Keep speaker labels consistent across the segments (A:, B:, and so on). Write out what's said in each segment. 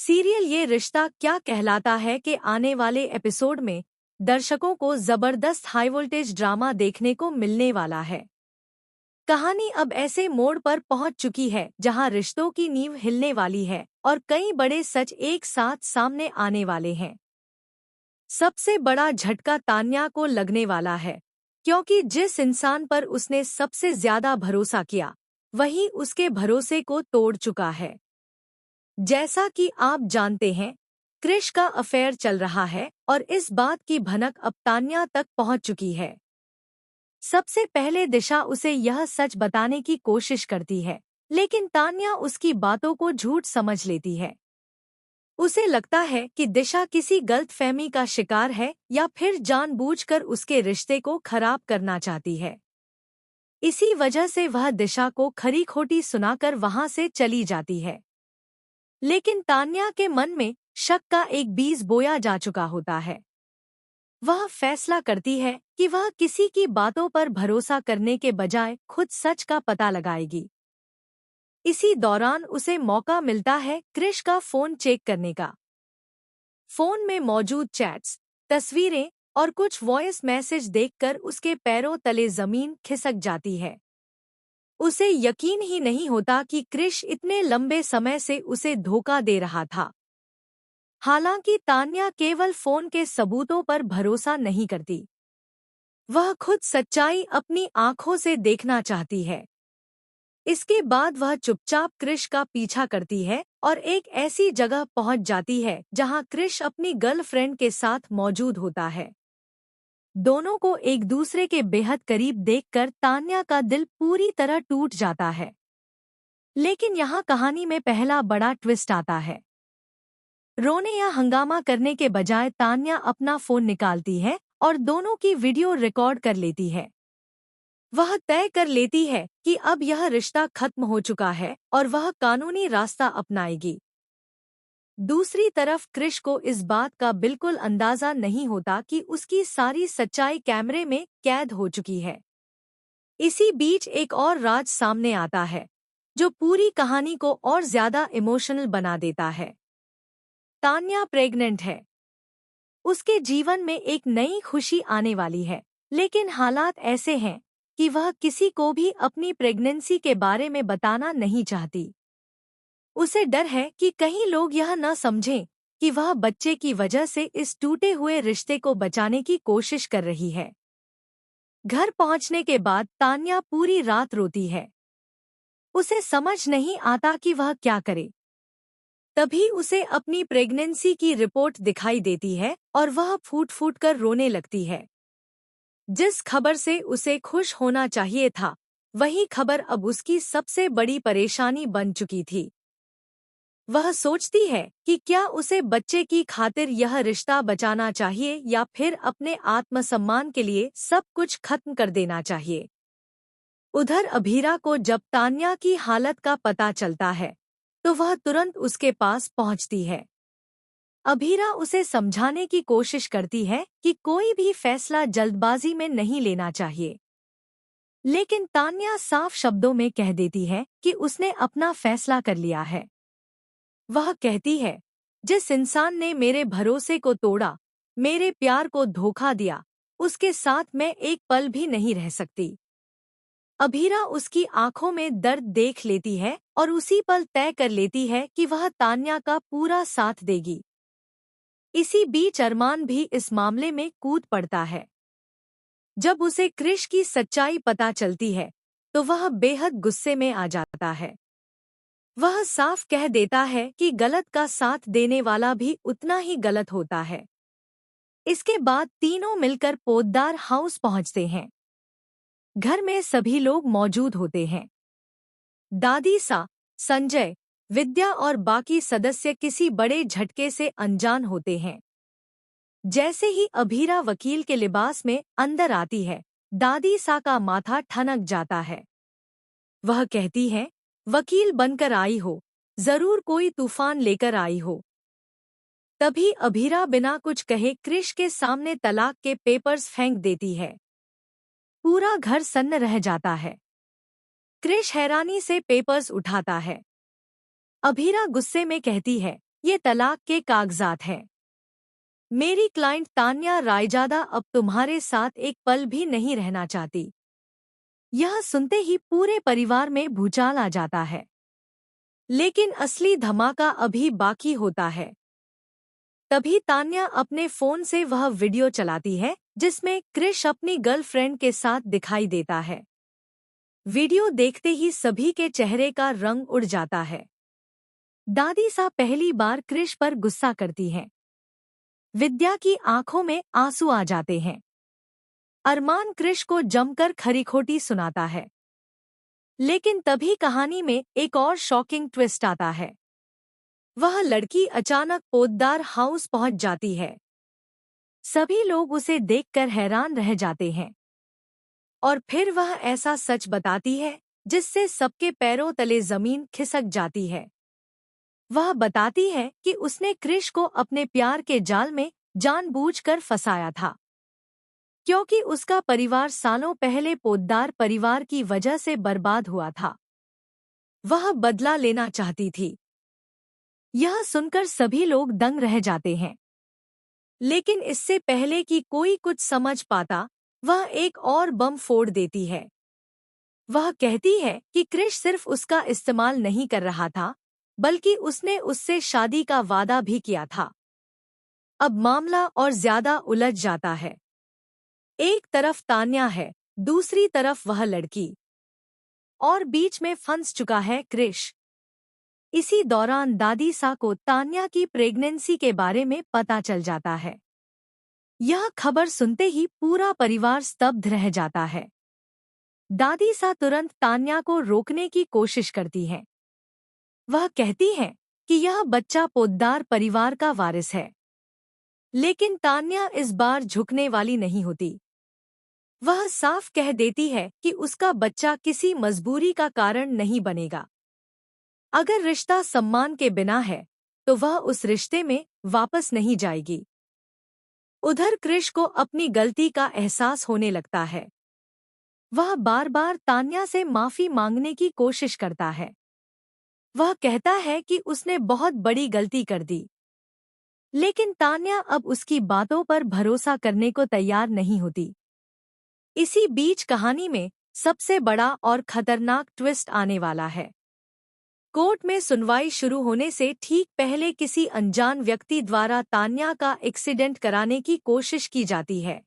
A: Serial ये रिश्ता क्या कहलाता है के आने वाले एपिसोड में दर्शकों को जबरदस्त हाई वोल्टेज ड्रामा देखने को मिलने वाला है। कहानी अब ऐसे मोड़ पर पहुंच चुकी है जहां रिश्तों की नींव हिलने वाली है और कई बड़े सच एक साथ सामने आने वाले हैं। सबसे बड़ा झटका तान्या को लगने वाला है, क्योंकि जिस इंसान पर उसने सबसे ज्यादा भरोसा किया वही उसके भरोसे को तोड़ चुका है। जैसा कि आप जानते हैं, क्रिश का अफेयर चल रहा है और इस बात की भनक अब तान्या तक पहुंच चुकी है। सबसे पहले दिशा उसे यह सच बताने की कोशिश करती है, लेकिन तान्या उसकी बातों को झूठ समझ लेती है। उसे लगता है कि दिशा किसी गलतफहमी का शिकार है या फिर जानबूझकर उसके रिश्ते को खराब करना चाहती है। इसी वजह से वह दिशा को खरी खोटी सुनाकर वहां से चली जाती है। लेकिन तान्या के मन में शक का एक बीज बोया जा चुका होता है। वह फैसला करती है कि वह किसी की बातों पर भरोसा करने के बजाय खुद सच का पता लगाएगी। इसी दौरान उसे मौका मिलता है क्रिश का फोन चेक करने का। फोन में मौजूद चैट्स, तस्वीरें और कुछ वॉइस मैसेज देखकर उसके पैरों तले जमीन खिसक जाती है। उसे यकीन ही नहीं होता कि क्रिश इतने लंबे समय से उसे धोखा दे रहा था। हालांकि तान्या केवल फोन के सबूतों पर भरोसा नहीं करती। वह खुद सच्चाई अपनी आंखों से देखना चाहती है। इसके बाद वह चुपचाप क्रिश का पीछा करती है और एक ऐसी जगह पहुंच जाती है जहां क्रिश अपनी गर्लफ्रेंड के साथ मौजूद होता है। दोनों को एक दूसरे के बेहद करीब देखकर तान्या का दिल पूरी तरह टूट जाता है। लेकिन यहाँ कहानी में पहला बड़ा ट्विस्ट आता है। रोने या हंगामा करने के बजाय तान्या अपना फोन निकालती है और दोनों की वीडियो रिकॉर्ड कर लेती है। वह तय कर लेती है कि अब यह रिश्ता खत्म हो चुका है और वह कानूनी रास्ता अपनाएगी। दूसरी तरफ क्रिश को इस बात का बिल्कुल अंदाजा नहीं होता कि उसकी सारी सच्चाई कैमरे में कैद हो चुकी है। इसी बीच एक और राज सामने आता है, जो पूरी कहानी को और ज्यादा इमोशनल बना देता है। तान्या प्रेग्नेंट है। उसके जीवन में एक नई खुशी आने वाली है, लेकिन हालात ऐसे हैं कि वह किसी को भी अपनी प्रेगनेंसी के बारे में बताना नहीं चाहती। उसे डर है कि कहीं लोग यह न समझें कि वह बच्चे की वजह से इस टूटे हुए रिश्ते को बचाने की कोशिश कर रही है। घर पहुंचने के बाद तान्या पूरी रात रोती है। उसे समझ नहीं आता कि वह क्या करे। तभी उसे अपनी प्रेगनेंसी की रिपोर्ट दिखाई देती है और वह फूट फूट कर रोने लगती है। जिस खबर से उसे खुश होना चाहिए था, वही खबर अब उसकी सबसे बड़ी परेशानी बन चुकी थी। वह सोचती है कि क्या उसे बच्चे की खातिर यह रिश्ता बचाना चाहिए या फिर अपने आत्मसम्मान के लिए सब कुछ खत्म कर देना चाहिए। उधर अभीरा को जब तान्या की हालत का पता चलता है, तो वह तुरंत उसके पास पहुंचती है। अभीरा उसे समझाने की कोशिश करती है कि कोई भी फैसला जल्दबाजी में नहीं लेना चाहिए। लेकिन तान्या साफ शब्दों में कह देती है कि उसने अपना फैसला कर लिया है। वह कहती है, जिस इंसान ने मेरे भरोसे को तोड़ा, मेरे प्यार को धोखा दिया, उसके साथ मैं एक पल भी नहीं रह सकती। अभीरा उसकी आंखों में दर्द देख लेती है और उसी पल तय कर लेती है कि वह तान्या का पूरा साथ देगी। इसी बीच अरमान भी इस मामले में कूद पड़ता है। जब उसे क्रिश की सच्चाई पता चलती है, तो वह बेहद गुस्से में आ जाता है। वह साफ कह देता है कि गलत का साथ देने वाला भी उतना ही गलत होता है। इसके बाद तीनों मिलकर पोद्दार हाउस पहुंचते हैं। घर में सभी लोग मौजूद होते हैं। दादी सा, संजय, विद्या और बाकी सदस्य किसी बड़े झटके से अनजान होते हैं। जैसे ही अभीरा वकील के लिबास में अंदर आती है, दादी सा का माथा ठनक जाता है। वह कहती है, वकील बनकर आई हो, जरूर कोई तूफान लेकर आई हो। तभी अभीरा बिना कुछ कहे क्रिश के सामने तलाक के पेपर्स फेंक देती है। पूरा घर सन्न रह जाता है। क्रिश हैरानी से पेपर्स उठाता है। अभीरा गुस्से में कहती है, ये तलाक के कागजात हैं। मेरी क्लाइंट तान्या रायजादा अब तुम्हारे साथ एक पल भी नहीं रहना चाहती। यह सुनते ही पूरे परिवार में भूचाल आ जाता है। लेकिन असली धमाका अभी बाकी होता है। तभी तान्या अपने फोन से वह वीडियो चलाती है जिसमें क्रिश अपनी गर्लफ्रेंड के साथ दिखाई देता है। वीडियो देखते ही सभी के चेहरे का रंग उड़ जाता है। दादी सा पहली बार क्रिश पर गुस्सा करती हैं। विद्या की आंखों में आंसू आ जाते हैं। अरमान क्रिश को जमकर खरी-खोटी सुनाता है। लेकिन तभी कहानी में एक और शॉकिंग ट्विस्ट आता है। वह लड़की अचानक पोद्दार हाउस पहुंच जाती है। सभी लोग उसे देखकर हैरान रह जाते हैं। और फिर वह ऐसा सच बताती है जिससे सबके पैरों तले जमीन खिसक जाती है। वह बताती है कि उसने क्रिश को अपने प्यार के जाल में जानबूझकर फंसाया था, क्योंकि उसका परिवार सालों पहले पोद्दार परिवार की वजह से बर्बाद हुआ था। वह बदला लेना चाहती थी। यह सुनकर सभी लोग दंग रह जाते हैं। लेकिन इससे पहले कि कोई कुछ समझ पाता, वह एक और बम फोड़ देती है। वह कहती है कि क्रिश सिर्फ उसका इस्तेमाल नहीं कर रहा था, बल्कि उसने उससे शादी का वादा भी किया था। अब मामला और ज्यादा उलझ जाता है। एक तरफ तान्या है, दूसरी तरफ वह लड़की, और बीच में फंस चुका है क्रिश। इसी दौरान दादी सा को तान्या की प्रेगनेंसी के बारे में पता चल जाता है। यह खबर सुनते ही पूरा परिवार स्तब्ध रह जाता है। दादी सा तुरंत तान्या को रोकने की कोशिश करती है। वह कहती है कि यह बच्चा पोद्दार परिवार का वारिस है। लेकिन तान्या इस बार झुकने वाली नहीं होती। वह साफ कह देती है कि उसका बच्चा किसी मजबूरी का कारण नहीं बनेगा। अगर रिश्ता सम्मान के बिना है, तो वह उस रिश्ते में वापस नहीं जाएगी। उधर क्रिश को अपनी गलती का एहसास होने लगता है। वह बार बार तान्या से माफी मांगने की कोशिश करता है। वह कहता है कि उसने बहुत बड़ी गलती कर दी। लेकिन तान्या अब उसकी बातों पर भरोसा करने को तैयार नहीं होती। इसी बीच कहानी में सबसे बड़ा और खतरनाक ट्विस्ट आने वाला है। कोर्ट में सुनवाई शुरू होने से ठीक पहले किसी अनजान व्यक्ति द्वारा तान्या का एक्सीडेंट कराने की कोशिश की जाती है।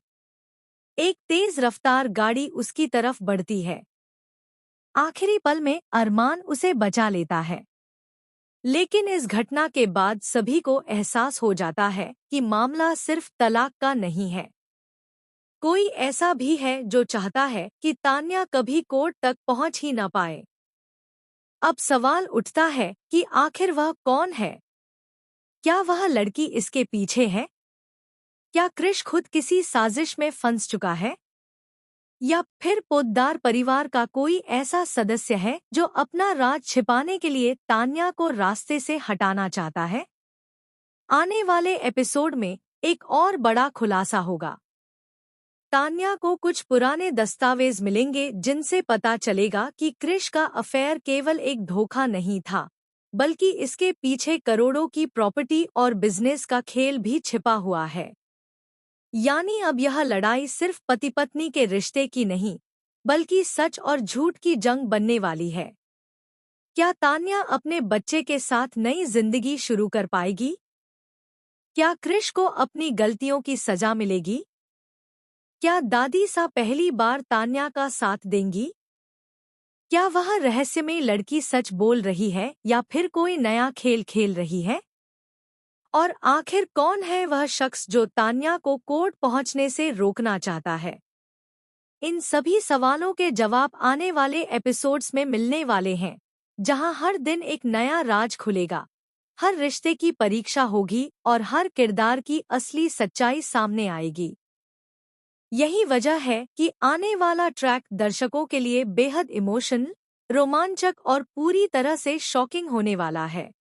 A: एक तेज रफ्तार गाड़ी उसकी तरफ बढ़ती है। आखिरी पल में अरमान उसे बचा लेता है। लेकिन इस घटना के बाद सभी को एहसास हो जाता है कि मामला सिर्फ तलाक का नहीं है। कोई ऐसा भी है जो चाहता है कि तान्या कभी कोर्ट तक पहुंच ही न पाए। अब सवाल उठता है कि आखिर वह कौन है? क्या वह लड़की इसके पीछे है? क्या क्रिश खुद किसी साजिश में फंस चुका है? या फिर पोद्दार परिवार का कोई ऐसा सदस्य है जो अपना राज छिपाने के लिए तान्या को रास्ते से हटाना चाहता है? आने वाले एपिसोड में एक और बड़ा खुलासा होगा। तान्या को कुछ पुराने दस्तावेज मिलेंगे जिनसे पता चलेगा कि क्रिश का अफेयर केवल एक धोखा नहीं था, बल्कि इसके पीछे करोड़ों की प्रॉपर्टी और बिजनेस का खेल भी छिपा हुआ है। यानी अब यह लड़ाई सिर्फ पति पत्नी के रिश्ते की नहीं, बल्कि सच और झूठ की जंग बनने वाली है। क्या तान्या अपने बच्चे के साथ नई जिंदगी शुरू कर पाएगी? क्या क्रिश को अपनी गलतियों की सजा मिलेगी? क्या दादी सा पहली बार तान्या का साथ देंगी? क्या वह रहस्यमयी लड़की सच बोल रही है या फिर कोई नया खेल खेल रही है? और आखिर कौन है वह शख्स जो तान्या को कोर्ट पहुंचने से रोकना चाहता है? इन सभी सवालों के जवाब आने वाले एपिसोड्स में मिलने वाले हैं, जहां हर दिन एक नया राज खुलेगा, हर रिश्ते की परीक्षा होगी और हर किरदार की असली सच्चाई सामने आएगी। यही वजह है कि आने वाला ट्रैक दर्शकों के लिए बेहद इमोशनल, रोमांचक और पूरी तरह से शॉकिंग होने वाला है।